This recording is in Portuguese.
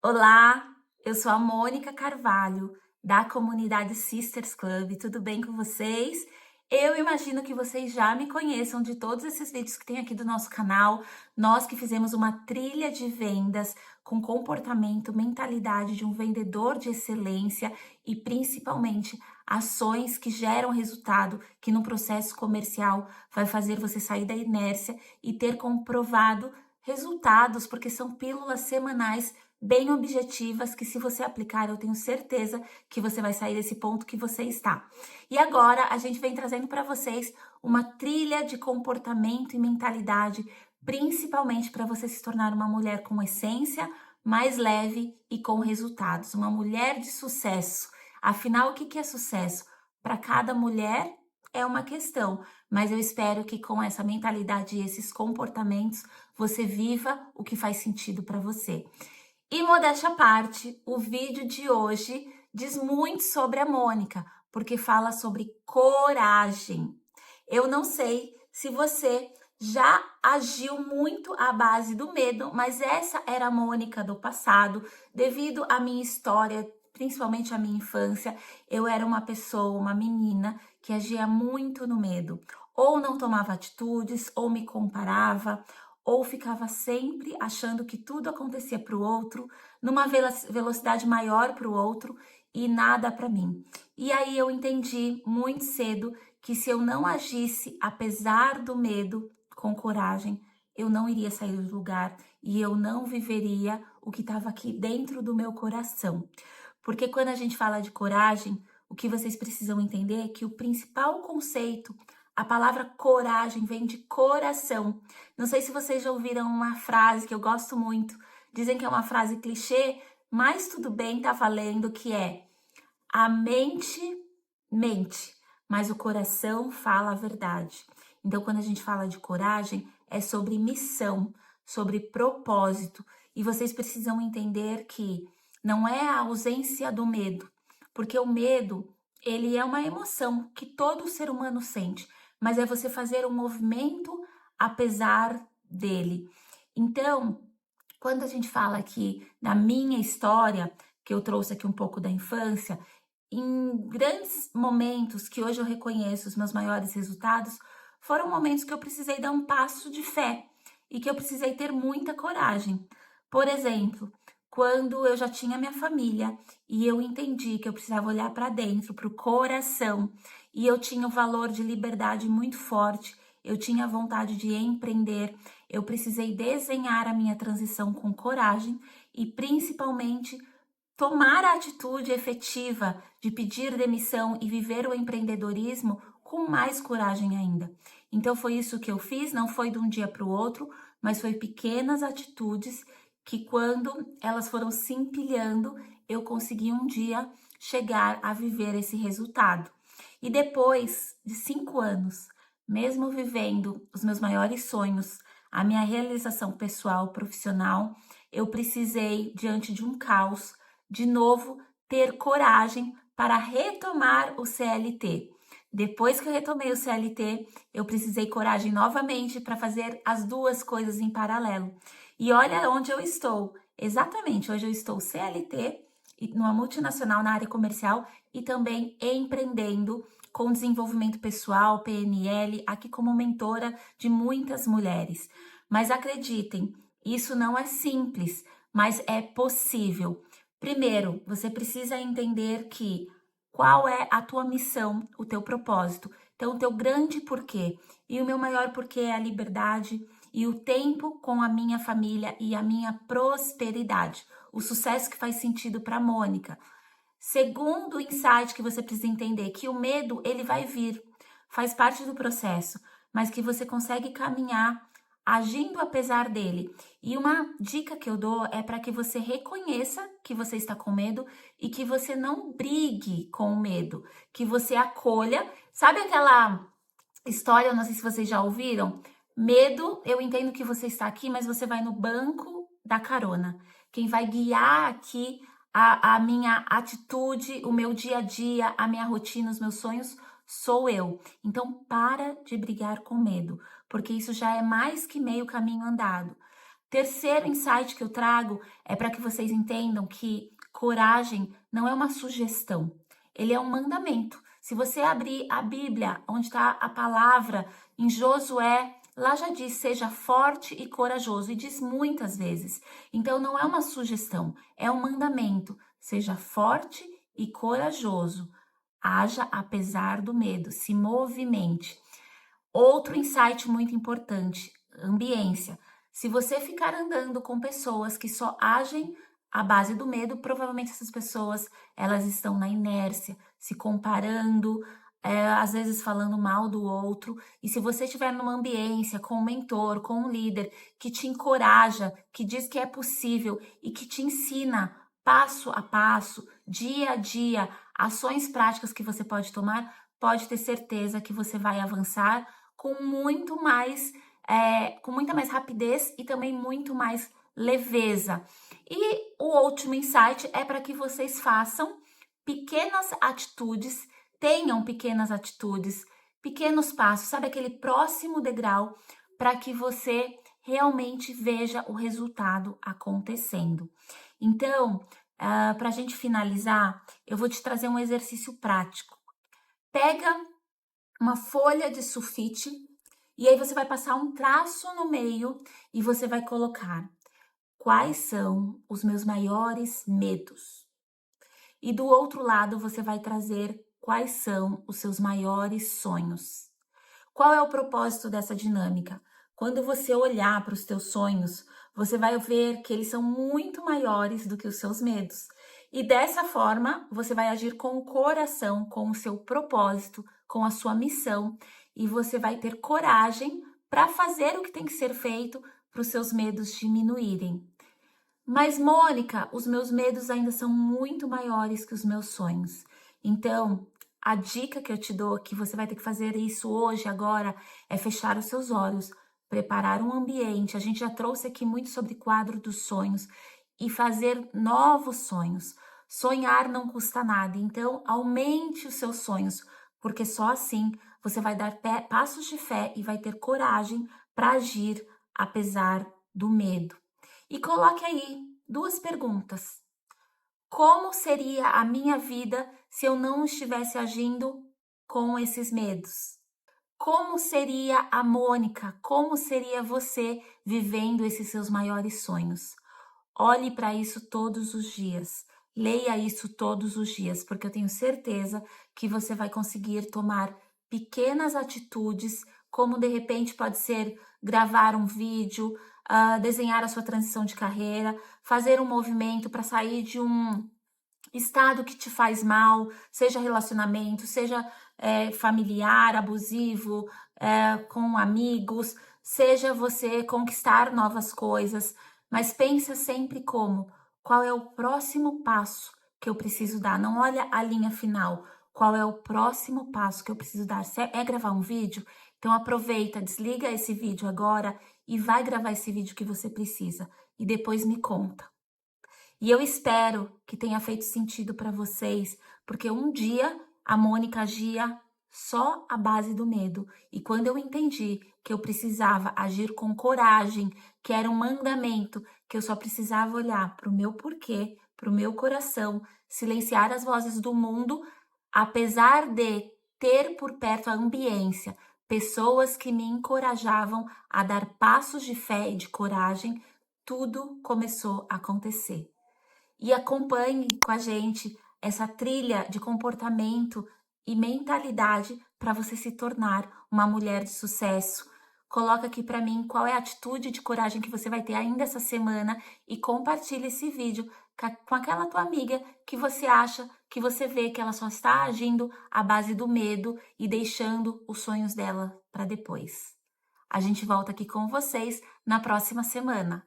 Olá, eu sou a Mônica Carvalho, da comunidade Sisters Club. Tudo bem com vocês? Eu imagino que vocês já me conheçam de todos esses vídeos que tem aqui do nosso canal. Nós que fizemos uma trilha de vendas com comportamento, mentalidade de um vendedor de excelência e principalmente ações que geram resultado, que no processo comercial vai fazer você sair da inércia e ter comprovado resultados, porque são pílulas semanais bem objetivas que, se você aplicar, eu tenho certeza que você vai sair desse ponto que você está. E agora a gente vem trazendo para vocês uma trilha de comportamento e mentalidade, principalmente para você se tornar uma mulher com essência, mais leve e com resultados, uma mulher de sucesso. Afinal, o que é sucesso? Para cada mulher é uma questão, mas eu espero que com essa mentalidade e esses comportamentos você viva o que faz sentido para você. E modéstia à parte, o vídeo de hoje diz muito sobre a Mônica, porque fala sobre coragem. Eu não sei se você já agiu muito à base do medo, mas essa era a Mônica do passado, devido à minha história, principalmente à minha infância. Eu era uma pessoa, uma menina que agia muito no medo, ou não tomava atitudes, ou me comparava, ou ficava sempre achando que tudo acontecia para o outro, numa velocidade maior para o outro e nada para mim. E aí eu entendi muito cedo que se eu não agisse, apesar do medo, com coragem, eu não iria sair do lugar e eu não viveria o que estava aqui dentro do meu coração. Porque quando a gente fala de coragem, o que vocês precisam entender é que o principal conceito, a palavra coragem vem de coração. Não sei se vocês já ouviram uma frase que eu gosto muito, dizem que é uma frase clichê, mas tudo bem, tá valendo, que é: a mente mente, mas o coração fala a verdade. Então, quando a gente fala de coragem, é sobre missão, sobre propósito. E vocês precisam entender que não é a ausência do medo, porque o medo, ele é uma emoção que todo ser humano sente, mas é você fazer um movimento apesar dele. Então, quando a gente fala aqui da minha história, que eu trouxe aqui um pouco da infância, em grandes momentos que hoje eu reconheço os meus maiores resultados, foram momentos que eu precisei dar um passo de fé e que eu precisei ter muita coragem. Por exemplo, quando eu já tinha minha família e eu entendi que eu precisava olhar para dentro, para o coração, e eu tinha o valor de liberdade muito forte, eu tinha a vontade de empreender, eu precisei desenhar a minha transição com coragem e principalmente tomar a atitude efetiva de pedir demissão e viver o empreendedorismo com mais coragem ainda. Então foi isso que eu fiz, não foi de um dia para o outro, mas foi pequenas atitudes que, quando elas foram se empilhando, eu consegui um dia chegar a viver esse resultado. E depois de 5 anos, mesmo vivendo os meus maiores sonhos, a minha realização pessoal, profissional, eu precisei, diante de um caos, de novo ter coragem para retomar o CLT. Depois que eu retomei o CLT, eu precisei coragem novamente para fazer as duas coisas em paralelo. E olha onde eu estou. Exatamente, hoje eu estou CLT, numa multinacional na área comercial e também empreendendo com desenvolvimento pessoal, PNL, aqui como mentora de muitas mulheres. Mas acreditem, isso não é simples, mas é possível. Primeiro, você precisa entender que qual é a tua missão, o teu propósito. Então, o teu grande porquê. E o meu maior porquê é a liberdade e o tempo com a minha família e a minha prosperidade. O sucesso que faz sentido para a Mônica. Segundo insight que você precisa entender, que o medo, ele vai vir, faz parte do processo, mas que você consegue caminhar agindo apesar dele. E uma dica que eu dou é para que você reconheça que você está com medo e que você não brigue com o medo, que você acolha. Sabe aquela história, eu não sei se vocês já ouviram? Medo, eu entendo que você está aqui, mas você vai no banco da carona. Quem vai guiar aqui a minha atitude, o meu dia a dia, a minha rotina, os meus sonhos, sou eu. Então, para de brigar com medo, porque isso já é mais que meio caminho andado. Terceiro insight que eu trago é para que vocês entendam que coragem não é uma sugestão, ele é um mandamento. Se você abrir a Bíblia, onde está a palavra em Josué, lá já diz: seja forte e corajoso, e diz muitas vezes. Então não é uma sugestão, é um mandamento. Seja forte e corajoso. Haja apesar do medo, se movimente. Outro insight muito importante: ambiência. Se você ficar andando com pessoas que só agem à base do medo, provavelmente essas pessoas elas estão na inércia, se comparando, às vezes falando mal do outro. E se você estiver numa ambiência com um mentor, com um líder que te encoraja, que diz que é possível e que te ensina passo a passo, dia a dia, ações práticas que você pode tomar, pode ter certeza que você vai avançar com muito mais, com muita mais rapidez e também muito mais leveza. E o último insight é para que vocês façam pequenas atitudes, tenham pequenas atitudes, pequenos passos, sabe, aquele próximo degrau para que você realmente veja o resultado acontecendo. Então, para a gente finalizar, eu vou te trazer um exercício prático. Pega uma folha de sulfite e aí você vai passar um traço no meio e você vai colocar: quais são os meus maiores medos? E do outro lado você vai trazer: quais são os seus maiores sonhos? Qual é o propósito dessa dinâmica? Quando você olhar para os teus sonhos, você vai ver que eles são muito maiores do que os seus medos. E dessa forma, você vai agir com o coração, com o seu propósito, com a sua missão, e você vai ter coragem para fazer o que tem que ser feito para os seus medos diminuírem. Mas, Mônica, os meus medos ainda são muito maiores que os meus sonhos. Então, a dica que eu te dou, que você vai ter que fazer isso hoje, agora, é fechar os seus olhos, preparar um ambiente. A gente já trouxe aqui muito sobre quadro dos sonhos e fazer novos sonhos. Sonhar não custa nada, então aumente os seus sonhos, porque só assim você vai dar passos de fé e vai ter coragem para agir apesar do medo. E coloque aí 2 perguntas. Como seria a minha vida se eu não estivesse agindo com esses medos? Como seria a Mônica? Como seria você vivendo esses seus maiores sonhos? Olhe para isso todos os dias. Leia isso todos os dias, porque eu tenho certeza que você vai conseguir tomar pequenas atitudes, como de repente pode ser gravar um vídeo, desenhar a sua transição de carreira, fazer um movimento para sair de um estado que te faz mal, seja relacionamento, seja familiar, abusivo, com amigos, seja você conquistar novas coisas, mas pensa sempre como: qual é o próximo passo que eu preciso dar? Não olha a linha final. Qual é o próximo passo que eu preciso dar? Se é gravar um vídeo? Então aproveita, desliga esse vídeo agora e vai gravar esse vídeo que você precisa. E depois me conta. E eu espero que tenha feito sentido para vocês, porque um dia a Mônica agia só à base do medo. E quando eu entendi que eu precisava agir com coragem, que era um mandamento, que eu só precisava olhar para o meu porquê, para o meu coração, silenciar as vozes do mundo, apesar de ter por perto a ambiência, pessoas que me encorajavam a dar passos de fé e de coragem, tudo começou a acontecer. E acompanhe com a gente essa trilha de comportamento e mentalidade para você se tornar uma mulher de sucesso. Coloca aqui para mim qual é a atitude de coragem que você vai ter ainda essa semana e compartilhe esse vídeo com aquela tua amiga que você acha, que você vê que ela só está agindo à base do medo e deixando os sonhos dela para depois. A gente volta aqui com vocês na próxima semana.